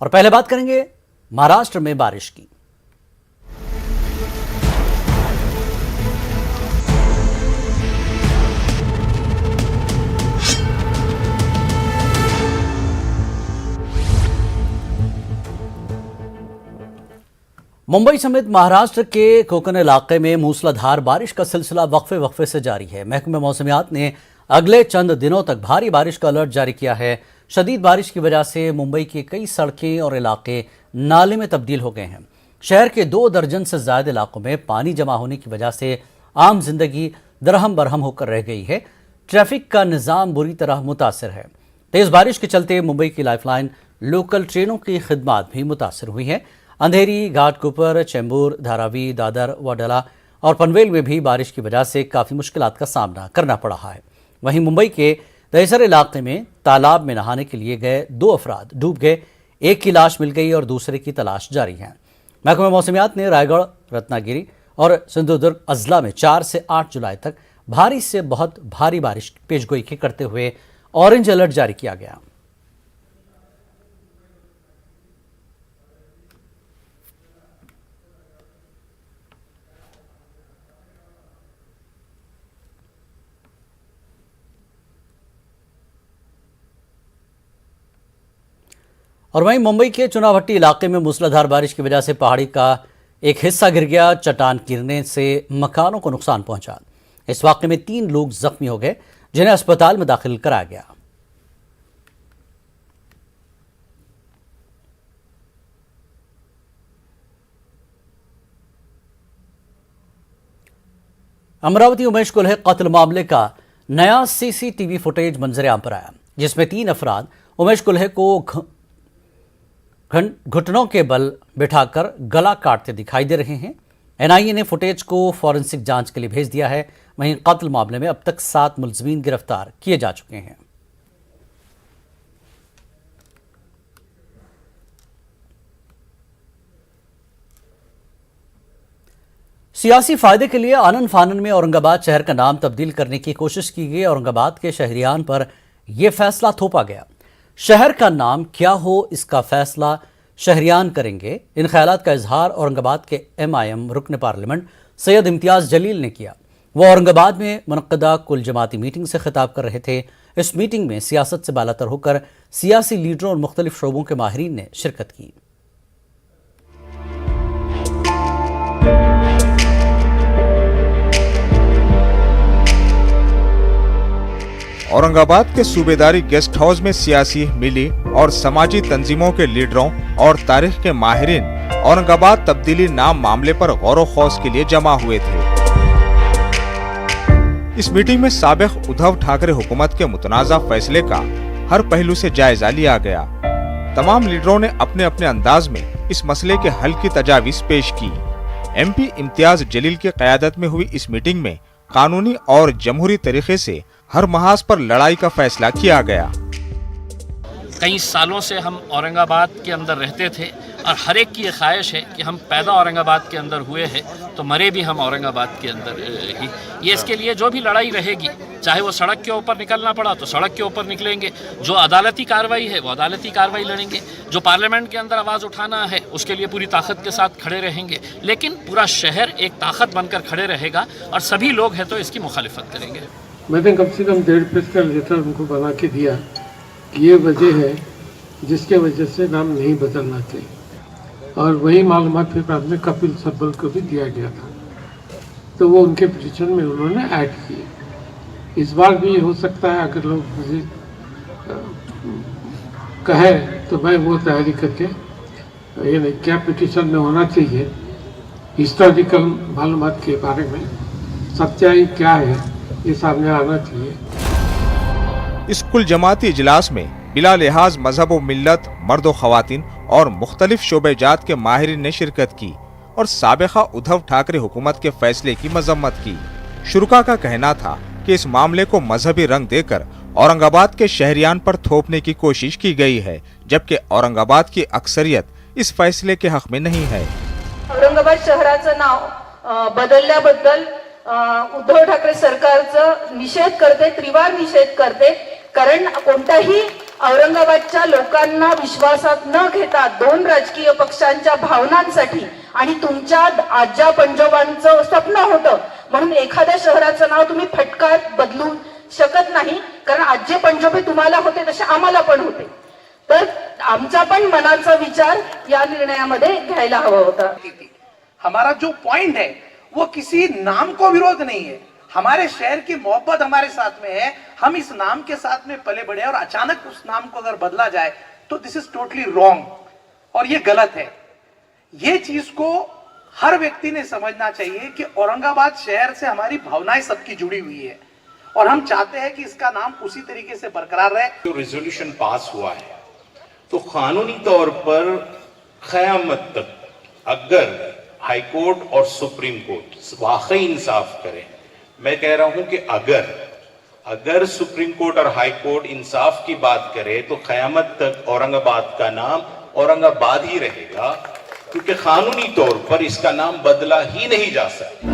और पहले बात करेंगे महाराष्ट्र में बारिश की। मुंबई समेत महाराष्ट्र के कोकण इलाके में मूसलाधार बारिश का सिलसिला वक्फे वक्फे से जारी है। महकमे मौसमियात ने अगले चंद दिनों तक भारी बारिश का अलर्ट जारी किया है। शदीद बारिश की वजह से मुंबई की कई सड़कें और इलाके नाले में तब्दील हो गए हैं। शहर के 2 दर्जन से ज्यादा इलाकों में पानी जमा होने की वजह से आम जिंदगी दरहम बरहम होकर रह गई है। ट्रैफिक का निज़ाम बुरी तरह मुतासर है। तेज बारिश के चलते मुंबई की लाइफलाइन लोकल ट्रेनों की खिदमत भी मुतासर हुई है। अंधेरी, घाटकोपर, चेंबूर, धारावी, दादर, वडला और पनवेल में भी बारिश की वजह से काफ़ी मुश्किलात का सामना करना पड़ रहा है। वहीं मुंबई के दहिसर इलाके में तालाब में नहाने के लिए गए 2 अफराद डूब गए। एक की लाश मिल गई और दूसरे की तलाश जारी है। महकमा मौसमियात ने रायगढ़, रत्नागिरी और सिंधुदुर्ग अजला में 4 से 8 जुलाई तक भारी से बहुत भारी बारिश की पेशगोई करते हुए ऑरेंज अलर्ट जारी किया गया। और वहीं मुंबई के चुनाभट्टी इलाके में मूसलाधार बारिश की वजह से पहाड़ी का एक हिस्सा गिर गया। चट्टान गिरने से मकानों को नुकसान पहुंचा। इस वाकये में 3 लोग जख्मी हो गए, जिन्हें अस्पताल में दाखिल कराया गया। अमरावती उमेश कुल्हे कत्ल मामले का नया सीसीटीवी फुटेज मंजरेआम पर आया, जिसमें 3 अफराद उमेश कुल्हे को घुटनों के बल बिठाकर गला काटते दिखाई दे रहे हैं। एनआईए ने फुटेज को फॉरेंसिक जांच के लिए भेज दिया है। वहीं कत्ल मामले में अब तक 7 मुलजमीन गिरफ्तार किए जा चुके हैं। सियासी फायदे के लिए आनन फानन में औरंगाबाद शहर का नाम तब्दील करने की कोशिश की गई। औरंगाबाद के शहरियान पर यह फैसला थोपा गया। शहर का नाम क्या हो, इसका फैसला शहरियान करेंगे। इन ख्यालात का इजहार औरंगाबाद के MIM रुकन पार्लियामेंट सैयद इम्तियाज जलील ने किया। वो औरंगाबाद में मुनक्कदा कुल जमाती मीटिंग से खिताब कर रहे थे। इस मीटिंग में सियासत से बालातर होकर सियासी लीडरों और मुख्तलिफ शोबों के माहिरीन ने शिरकत की। औरंगाबाद के सूबेदारी गेस्ट हाउस में सियासी, मिली और समाजी तंजीमों के लीडरों और तारीख के माहिरीन औरंगाबाद तब्दीली नाम मामले पर गौर खौस के लिए जमा हुए थे। इस मीटिंग में साबिक उद्धव ठाकरे हुकूमत के मुतनाज़ा फैसले का हर पहलू से जायजा लिया गया। तमाम लीडरों ने अपने अपने अंदाज में इस मसले के हल की तजावीज़ पेश की। MP इम्तियाज जलील की क़यादत में हुई इस मीटिंग में कानूनी और जमहूरी तरीके से हर महाज पर लड़ाई का फैसला किया गया। कई सालों से हम औरंगाबाद के अंदर रहते थे और हर एक की ये ख्वाहिश है कि हम पैदा औरंगाबाद के अंदर हुए हैं तो मरे भी हम औरंगाबाद के अंदर ही। ये इसके लिए जो भी लड़ाई रहेगी, चाहे वो सड़क के ऊपर निकलना पड़ा तो सड़क के ऊपर निकलेंगे, जो अदालती कार्रवाई है वो अदालती कार्रवाई लड़ेंगे, जो पार्लियामेंट के अंदर आवाज़ उठाना है उसके लिए पूरी ताकत के साथ खड़े रहेंगे। लेकिन पूरा शहर एक ताकत बनकर खड़े रहेगा और सभी लोग हैं तो इसकी मुखालिफत करेंगे। मैंने कम से कम 1.5 पेज का लेटर उनको बना के दिया कि ये वजह है जिसके वजह से नाम नहीं बदलना चाहिए, और वही मालूमात फिर बाद में कपिल सिब्बल को भी दिया गया था, तो वो उनके पिटीशन में उन्होंने ऐड किए। इस बार भी हो सकता है, अगर लोग मुझे कहे तो मैं वो तैयारी करके ये नहीं क्या पिटीशन में होना चाहिए, हिस्टोरिकल मालूमात के बारे में सच्चाई क्या है ये सामने आना चाहिए। इस कुल जमाती इजलास में बिला लिहाज मजहब व मिल्लत, मर्द व खवातीन और मुख्तलिफ शोबेजात के माहिरीन ने शिरकत की और साबिका उद्धव ठाकरे हुकूमत के फैसले की मजम्मत की। शुरका का कहना था कि इस मामले को मजहबी रंग देकर औरंगाबाद के शहरियान पर थोपने की कोशिश की गई है, जबकि औरंगाबाद की अक्सरियत इस फैसले के हक में नहीं है। औरंगाबाद शहराचं नाव बदलल्याबद्दल उद्धव ठाकरे सरकारचा निषेध करते, त्रिवार निषेध करते, कारण कोणताही औरंगाबादच्या लोकांना विश्वासात न घेता दोन राजकीय पक्षांच्या भावनांसाठी आणि तुमच्या आज्या पंजोबांचं स्वप्न होतं म्हणून एखाद्या शहराचं नाव तुम्ही फटकात बदलू शकत नाही, कारण आज्य पंजोबे तुम्हाला होते तसे आम्हाला पण होते. तर आमचा पण मनाचा विचार या निर्णयामध्ये घ्यायला हवा होता. हमारा जो पॉइंट है वो किसी नाम को विरोध नहीं है, हमारे शहर की मोहब्बत हमारे साथ में है, हम इस नाम के साथ में पले बढ़े और अचानक उस नाम को अगर बदला जाए तो दिस इज टोटली रॉन्ग और ये गलत है. ये चीज को हर व्यक्ति ने समझना चाहिए कि औरंगाबाद शहर से हमारी भावनाएं सबकी जुड़ी हुई है और हम चाहते हैं कि इसका नाम उसी तरीके से बरकरार रहे. जो रेजोल्यूशन पास हुआ है तो कानूनी तौर पर क़यामत तक अगर हाई कोर्ट और सुप्रीम कोर्ट वाकई इंसाफ करें, मैं कह रहा हूं कि अगर सुप्रीम कोर्ट और हाई कोर्ट इंसाफ की बात करे तो क़यामत तक औरंगाबाद का नाम औरंगाबाद ही रहेगा, क्योंकि कानूनी तौर पर इसका नाम बदला ही नहीं जा सकता.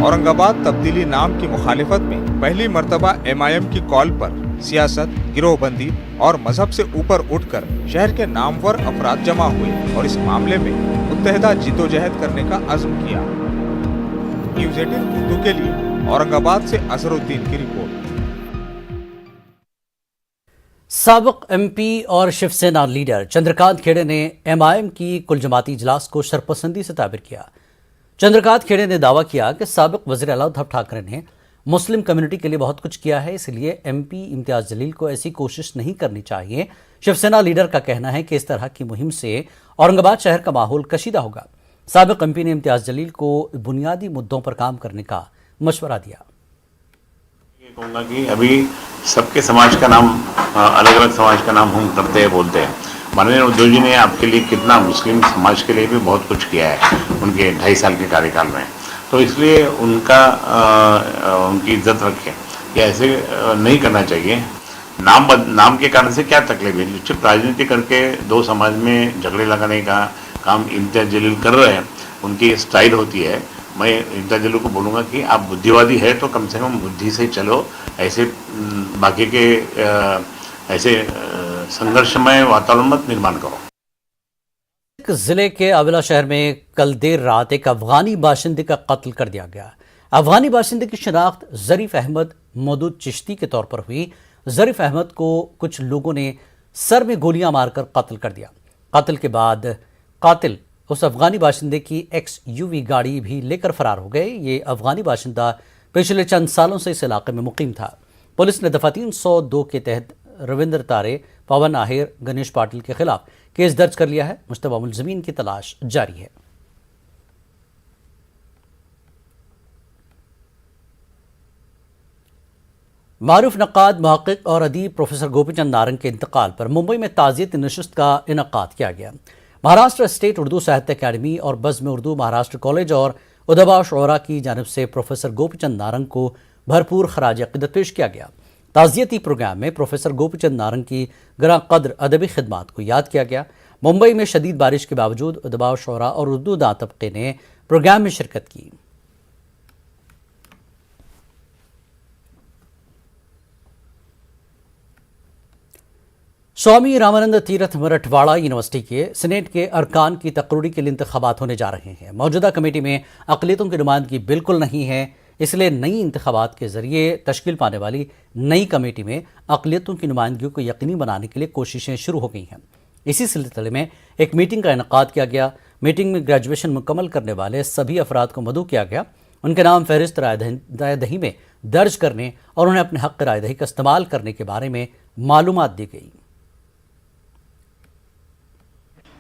औरंगाबाद तब्दीली नाम की मुखालिफत में पहली मर्तबा MIM की कॉल पर सियासत, गिरोहबंदी और मजहब से ऊपर उठकर शहर के नामवर अफराद जमा हुए और इस मामले में मुत्तहिदा जिद्दोजहद करने का अज़्म किया. न्यूज़ 18 उर्दू के लिए औरंगाबाद से अजहरुद्दीन की रिपोर्ट. साबिक MP और शिवसेना लीडर चंद्रकांत खेड़े ने MIM की कुल जमाती इजलास को शरपसंदी से ताबिर किया. चंद्रकांत खेड़े ने दावा किया कि साबिक वज़ीर आला उद्धव ठाकरे ने मुस्लिम कम्युनिटी के लिए बहुत कुछ किया है, इसलिए MP इम्तियाज जलील को ऐसी कोशिश नहीं करनी चाहिए. शिवसेना लीडर का कहना है कि इस तरह की मुहिम से औरंगाबाद शहर का माहौल कशीदा होगा. साबिक MP ने इम्तियाज जलील को बुनियादी मुद्दों पर काम करने का मशवरा दिया. कहूँगा कि अभी सबके समाज का नाम अलग अलग समाज का नाम हम करते हैं, बोलते हैं. माननीय उद्धव जी ने आपके लिए कितना मुस्लिम समाज के लिए भी बहुत कुछ किया है उनके 2.5 साल के कार्यकाल में, तो इसलिए उनकी इज्जत रखें. ये ऐसे नहीं करना चाहिए. नाम के कारण से क्या तकलीफ है? सिर्फ राजनीति करके दो समाज में झगड़े लगाने का काम इम्तियाज जलील कर रहे हैं, उनकी स्टाइल होती है. मैं इम्तियाज जलील को बोलूँगा कि आप बुद्धिवादी है तो कम से कम बुद्धि से चलो, ऐसे बाकी के ऐसे संघर्षमय वातावरण मत निर्माण करो. जिले के अवला शहर में कल देर रात एक अफगानी बाशिंदे का कत्ल कर दिया गया. अफगानी बाशिंदे की शिनाख्त ज़रीफ अहमद मौदूद चिश्ती के तौर पर हुई. ज़रीफ अहमद को कुछ लोगों ने सर में गोलियां मारकर कत्ल कर दिया. कत्ल के बाद कातिल उस अफगानी बाशिंदे की XUV गाड़ी भी लेकर फरार हो गए. ये अफगानी बाशिंदा पिछले चंद सालों से इस इलाके में मुकीम था. पुलिस ने दफ़ा 302 के तहत रविंद्र तारे, पवन आहिर, गणेश पाटिल के खिलाफ केस दर्ज कर लिया है. मुश्तबा मुलज़िमीन की तलाश जारी है. मारूफ नक्काद, मुहक्किक और अदीब प्रोफेसर गोपीचंद नारंग के इंतकाल पर मुंबई में ताज़ियती नशिस्त का इनकाद किया गया. महाराष्ट्र स्टेट उर्दू साहित्य अकेडमी और बज़्म उर्दू महाराष्ट्र कॉलेज और उदबा शुरा की जानिब से प्रोफेसर गोपीचंद नारंग को भरपूर खराज अक़ीदत पेश किया गया. ताज़ियती प्रोग्राम में प्रोफेसर गोपीचंद नारंग की गरां कद्र अदबी खिदमात को याद किया गया. मुंबई में शदीद बारिश के बावजूद उदबा शुरा और उर्दू दां तबके ने प्रोग्राम में शिरकत की. स्वामी रामानंद तीर्थ मराठवाड़ा यूनिवर्सिटी के सीनेट के अरकान की तकरीरी के लिए इंतखाबात होने जा रहे हैं. मौजूदा कमेटी में अक़लियतों की नुमाइंदगी बिल्कुल नहीं है, इसलिए नई इंतखाबात के जरिए तश्कील पाने वाली नई कमेटी में अक़लियतों की नुमाइंदगी को यकीनी बनाने के लिए कोशिशें शुरू हो गई हैं. इसी सिलसिले में एक मीटिंग का इनेकाद किया गया. मीटिंग में ग्रेजुएशन मुकम्मल करने वाले सभी अफराद को मदऊ किया गया. उनके नाम फहरिस्त रायदही में दर्ज करने और उन्हें अपने हक़ रायदही का इस्तेमाल करने के बारे में मालूमात दी गई.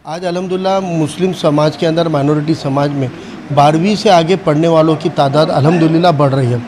आज अल्हम्दुलिल्लाह मुस्लिम समाज के अंदर माइनॉरिटी समाज में 12वीं से आगे पढ़ने वालों की तादाद अल्हम्दुलिल्लाह बढ़ रही है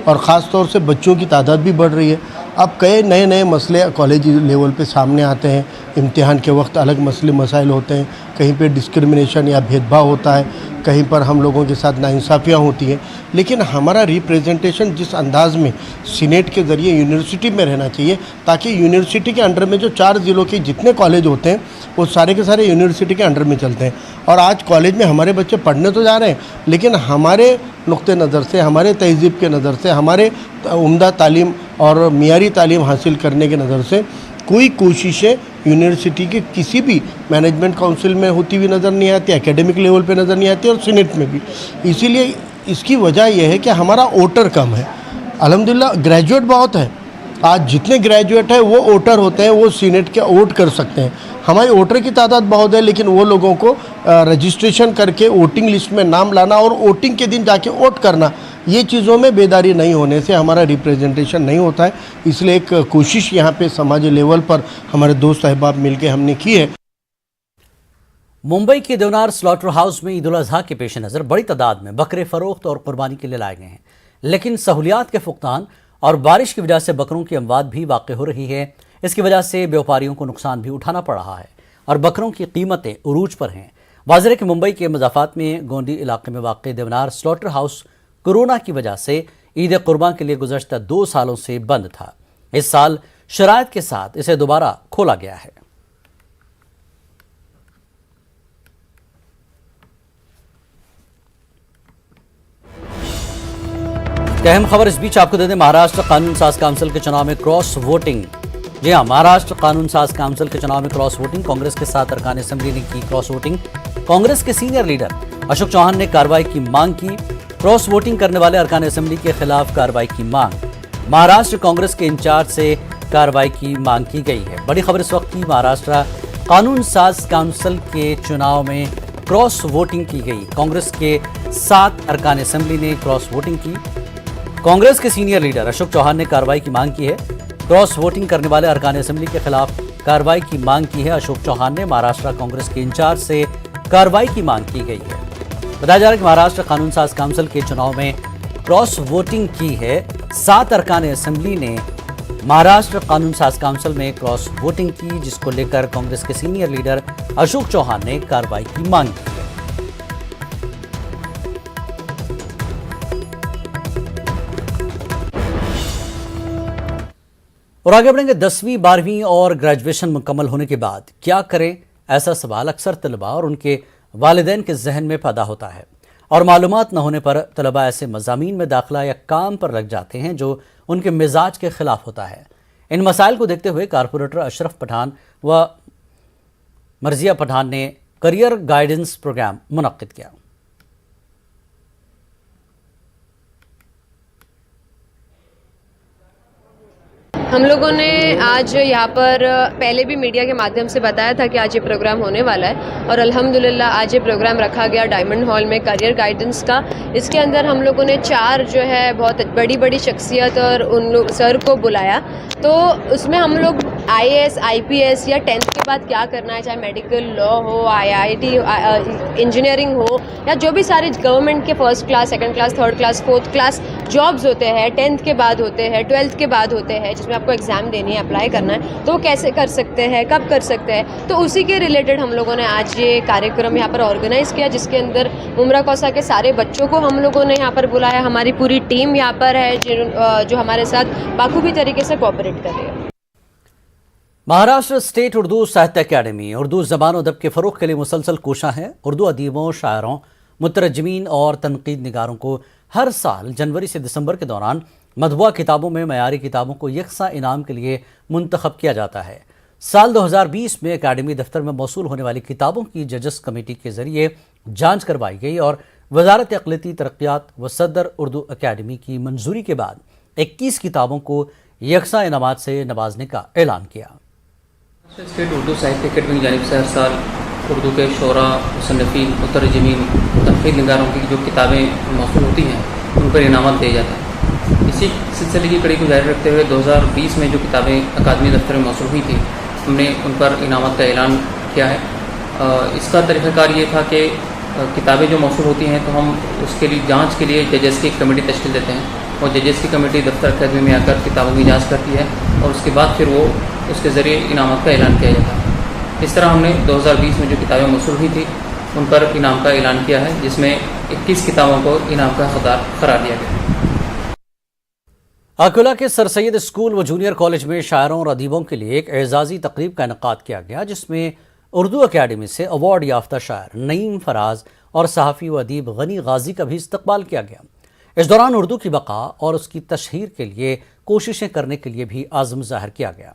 और ख़ास तौर से बच्चों की तादाद भी बढ़ रही है. अब कई नए नए मसले कॉलेज लेवल पे सामने आते हैं. इम्तिहान के वक्त अलग मसले मसाइल होते हैं, कहीं पे डिस्क्रिमिनेशन या भेदभाव होता है, कहीं पर हम लोगों के साथ नाइंसाफ़ियाँ होती हैं. लेकिन हमारा रिप्रेजेंटेशन जिस अंदाज़ में सीनेट के ज़रिए यूनिवर्सिटी में रहना चाहिए, ताकि यूनिवर्सिटी के अंडर में जो 4 ज़िलों के जितने कॉलेज होते हैं वो सारे के सारे यूनिवर्सिटी के अंडर में चलते हैं. और आज कॉलेज में हमारे बच्चे पढ़ने तो जा रहे हैं, लेकिन हमारे नुक्ते नज़र से, हमारे तहज़ीब के नज़र से, हमारे उम्दा तालीम और मियारी तालीम हासिल करने के नज़र से कोई कोशिशें यूनिवर्सिटी के किसी भी मैनेजमेंट काउंसिल में होती हुई नज़र नहीं आती, एकेडमिक लेवल पे नज़र नहीं आती और सीनेट में भी। इसीलिए इसकी वजह यह है कि हमारा वोटर कम है। अल्हम्दुलिल्लाह ग्रेजुएट बहुत है, आज जितने ग्रेजुएट हैं वो वोटर होते हैं, वो सीनेट के वोट कर सकते हैं। हमारी वोटर की तादाद बहुत है, लेकिन वो लोगों को रजिस्ट्रेशन करके वोटिंग लिस्ट में नाम लाना और वोटिंग के दिन जाके वोट करना, ये चीज़ों में बेदारी नहीं होने से हमारा रिप्रेजेंटेशन नहीं होता है। इसलिए एक कोशिश यहाँ पे समाजी लेवल पर हमारे दोस्त अहबाब मिलके हमने की है। मुंबई के देवनार स्लॉटर हाउस में ईद उल अजहा के पेश नज़र बड़ी तादाद में बकरे फरोख्त और कुर्बानी के लिए लाए गए हैं, लेकिन सहूलियात के फुकदान और बारिश की वजह से बकरों की अमवात भी वाक़ हो रही है। इसकी वजह से व्यापारियों को नुकसान भी उठाना पड़ रहा है और बकरों की कीमतें उरूज पर हैं। वाज़ेह है कि मुंबई के मज़ाफ़ात में गोंडी इलाके में वाक़ देवनार स्लॉटर हाउस कोरोना की वजह से ईद कुर्बान के लिए गुज़श्ता 2 सालों से बंद था। इस साल शराइत के साथ इसे दोबारा खोला गया है। अहम खबर इस बीच आपको दे दें, महाराष्ट्र कानून साज काउंसिल के चुनाव में क्रॉस वोटिंग। जी हां, महाराष्ट्र कानून साज काउंसिल के चुनाव में क्रॉस वोटिंग। कांग्रेस के 7 अरकान असेंबली ने की क्रॉस वोटिंग। कांग्रेस के सीनियर लीडर अशोक चौहान ने कार्रवाई की मांग की। क्रॉस वोटिंग करने वाले अरकान असेंबली के खिलाफ कार्रवाई की मांग। महाराष्ट्र कांग्रेस के इंचार्ज से कार्रवाई की मांग की गई है। बड़ी खबर इस वक्त की, महाराष्ट्र कानून साज काउंसिल के चुनाव में क्रॉस वोटिंग की गई। कांग्रेस के 7 अरकान असेंबली ने क्रॉस वोटिंग की। कांग्रेस के सीनियर लीडर अशोक चौहान ने कार्रवाई की मांग की है। क्रॉस वोटिंग करने वाले अरकान असेंबली के खिलाफ कार्रवाई की मांग की है। अशोक चौहान ने महाराष्ट्र कांग्रेस के इंचार्ज से कार्रवाई की मांग की गई है। बताया जा रहा है कि महाराष्ट्र कानून साज काउंसिल के चुनाव में क्रॉस वोटिंग की है। 7 अरकान असेंबली ने महाराष्ट्र कानून साज काउंसिल में क्रॉस वोटिंग की, जिसको लेकर कांग्रेस के सीनियर लीडर अशोक चौहान ने कार्रवाई की मांग की है। और आगे बढ़ेंगे, 10वीं 12वीं और ग्रेजुएशन मुकम्मल होने के बाद क्या करें, ऐसा सवाल अक्सर तलबा और उनके वालिदैन के जहन में पैदा होता है और मालूमात न होने पर तलबा ऐसे मज़ामीन में दाखिला या काम पर लग जाते हैं जो उनके मिजाज के खिलाफ होता है। इन मसाइल को देखते हुए कारपोरेटर अशरफ पठान व मर्जिया पठान ने करियर गाइडेंस प्रोग्राम मुनक्किद किया। हम लोगों ने आज यहाँ पर पहले भी मीडिया के माध्यम से बताया था कि आज ये प्रोग्राम होने वाला है और अल्हम्दुलिल्लाह आज ये प्रोग्राम रखा गया डायमंड हॉल में करियर गाइडेंस का। इसके अंदर हम लोगों ने 4 जो है बहुत बड़ी बड़ी शख्सियत और उन लोग सर को बुलाया, तो उसमें हम लोग IAS IPS या 10th के बाद क्या करना है, चाहे मेडिकल लॉ हो, IIT इंजीनियरिंग हो या जो भी सारे गवर्नमेंट के 1st class 2nd class 3rd class 4th class jobs होते हैं, 10th के बाद होते हैं, 12th के बाद होते हैं, जिसमें आपको एग्ज़ाम देनी है, अप्लाई करना है, तो वो कैसे कर सकते हैं, कब कर सकते हैं। तो उसी के रिलेटेड हम लोगों ने आज ये कार्यक्रम यहाँ पर ऑर्गेनाइज़ किया, जिसके अंदर मुमरा कौसा के सारे बच्चों को हम लोगों ने यहाँ पर बुलाया। हमारी पूरी टीम यहाँ पर है जो हमारे साथ बाखूबी तरीके से कोऑपरेट कर रही है। महाराष्ट्र स्टेट उर्दू साहित्य अकेडमी उर्दू ज़बान अदब के फ़रोग़ के लिए मुसलसल कोशा है। उर्दू अदीबों, शायरों, मुतरजमीन और तनकीद निगारों को हर साल जनवरी से दिसंबर के दौरान मतबूआ किताबों में मयारी किताबों को यकसा इनाम के लिए मुंतखब किया जाता है। साल 2020 में अकादमी दफ्तर में मौसूल होने वाली किताबों की जजेस कमेटी के जरिए जांच करवाई गई और वजारत अक़लियती तरक्यात व सदर उर्दू अकादमी की मंजूरी के बाद 21 किताबों को यकसा इनामात से नवाजने का ऐलान किया। स्टेट उर्दू साहित्य अकेडमी की जानिब से हर साल उर्दू के शोरा, मुसन्निफ़ीन, मुतरजमीन, तनक़ीद निगारों की जो किताबें मौसूल होती हैं उन पर इनामत दिए जाते हैं। इसी सिलसिले की कड़ी को जारी रखते हुए 2020 में जो किताबें अकादमी दफ्तर में मौसूल हुई थी, हमने उन पर इनामत का ऐलान किया है। इसका तरीक़ाकार ये था कि किताबें जो मौसूल होती हैं तो हम उसके लिए जांच के लिए जजेस की एक कमेटी तश्कील देते हैं और जजेस की कमेटी दफ्तर अकादमी में आकर किताबों की जांच करती है और उसके बाद फिर वो उसके ज़रिए इनामत का ऐलान किया जाता है। इस तरह हमने 2020 में जो किताबें मौसूल हुई थी उन पर इनाम का ऐलान किया है, जिसमें 21 किताबों को इनाम का हकदार करार दिया गया। अकोला के सर सैयद स्कूल व जूनियर कॉलेज में शायरों और अदीबों के लिए एक एजाज़ी तकरीब का इनेकाद किया गया, जिसमें उर्दू अकेडमी से अवार्ड याफ्ता शायर नईम फराज और सहाफ़ी व अदीब गनी गाजी का भी इस्तकबाल किया गया। इस दौरान उर्दू की बका और उसकी तशहीर के लिए कोशिशें करने के लिए भी आज़म ज़ाहिर किया गया।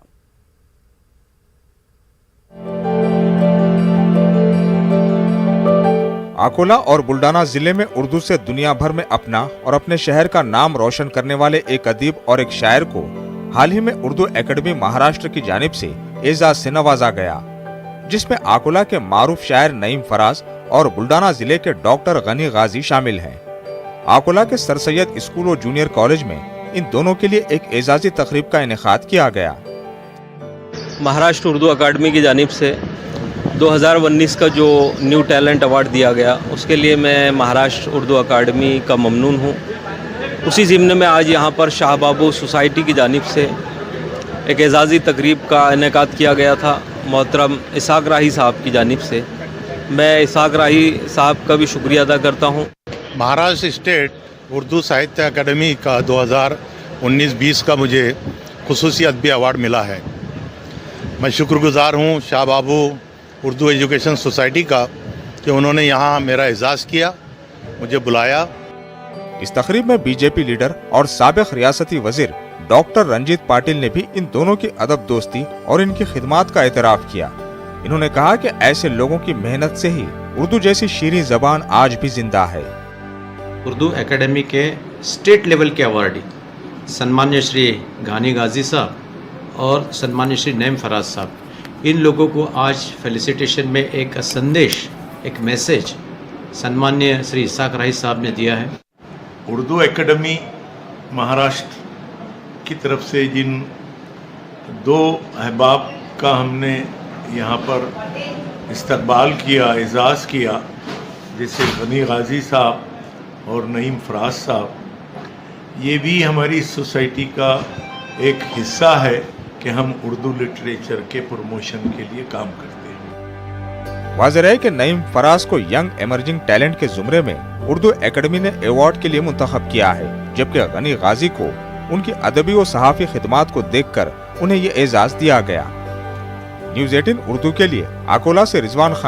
अकोला और बुल्डाना जिले में उर्दू से दुनिया भर में अपना और अपने शहर का नाम रोशन करने वाले एक अदीब और एक शायर को हाल ही में उर्दू एकेडमी महाराष्ट्र की जानिब से एजाज से नवाजा गया, जिसमें अकोला के मारूफ शायर नईम फराज और बुल्डाना जिले के डॉक्टर गनी गाजी शामिल हैं। अकोला के सर सैयद स्कूल और जूनियर कॉलेज में इन दोनों के लिए एक एजाजी तकरीब का इनेकाद किया गया। महाराष्ट्र उर्दू अकादमी की जानिब से 2019 का जो न्यू टैलेंट अवार्ड दिया गया, उसके लिए मैं महाराष्ट्र उर्दू अकादमी का ममनून हूँ। उसी ज़िम्न में आज यहाँ पर शाह बाबू सोसाइटी की जानिब से एक एजाज़ी तकरीब का इनेकाद किया गया था मोहतरम इसाक राही साहब की जानिब से। मैं इसाक राही साहब का भी शुक्रिया अदा करता हूँ। महाराष्ट्र स्टेट उर्दू साहित्य अकादमी का 2019-20 का मुझे खुसूसी अदबी अवार्ड मिला है। मैं शुक्रगुजार हूँ शाह बाबू उर्दू एजुकेशन सोसाइटी का कि उन्होंने यहाँ मेरा एजाज़ किया, मुझे बुलाया। इस तकरीब में बीजेपी लीडर और साबिक रियासती वजीर डॉक्टर रंजीत पाटिल ने भी इन दोनों की अदब दोस्ती और इनकी खिदमात का एतराफ़ किया। इन्होंने कहा कि ऐसे लोगों की मेहनत से ही उर्दू जैसी शीरीं ज़बान आज भी जिंदा है। उर्दू एकेडमी के स्टेट लेवल के अवार्डी सन्मान्य श्री गानी गाजी साहब और सन्मान्य श्री नईम फराज साहब, इन लोगों को आज फेलिसिटेशन में एक संदेश, एक मैसेज सन्मान्य श्री इसाक राही साहब ने दिया है। उर्दू एकेडमी महाराष्ट्र की तरफ से जिन दो अहबाब का हमने यहाँ पर इस्तकबाल किया, एजाज़ किया, जैसे गनी गाजी साहब और नईम फराज साहब, ये भी हमारी सोसाइटी का एक हिस्सा है कि हम उर्दू लिटरेचर के प्रमोशन के लिए काम करते हैं। वाज़ेह है कि नईम फराज को यंग एमर्जिंग टैलेंट के जुमरे में उर्दू एकेडमी ने अवार्ड के लिए मुंतखब किया है, जबकि गनी गाजी को उनकी अदबी और सहाफ़ी खिदमात को देखकर उन्हें ये एजाज़ दिया गया। न्यूज़ 18 उर्दू के लिए अकोला से रिजवान खान।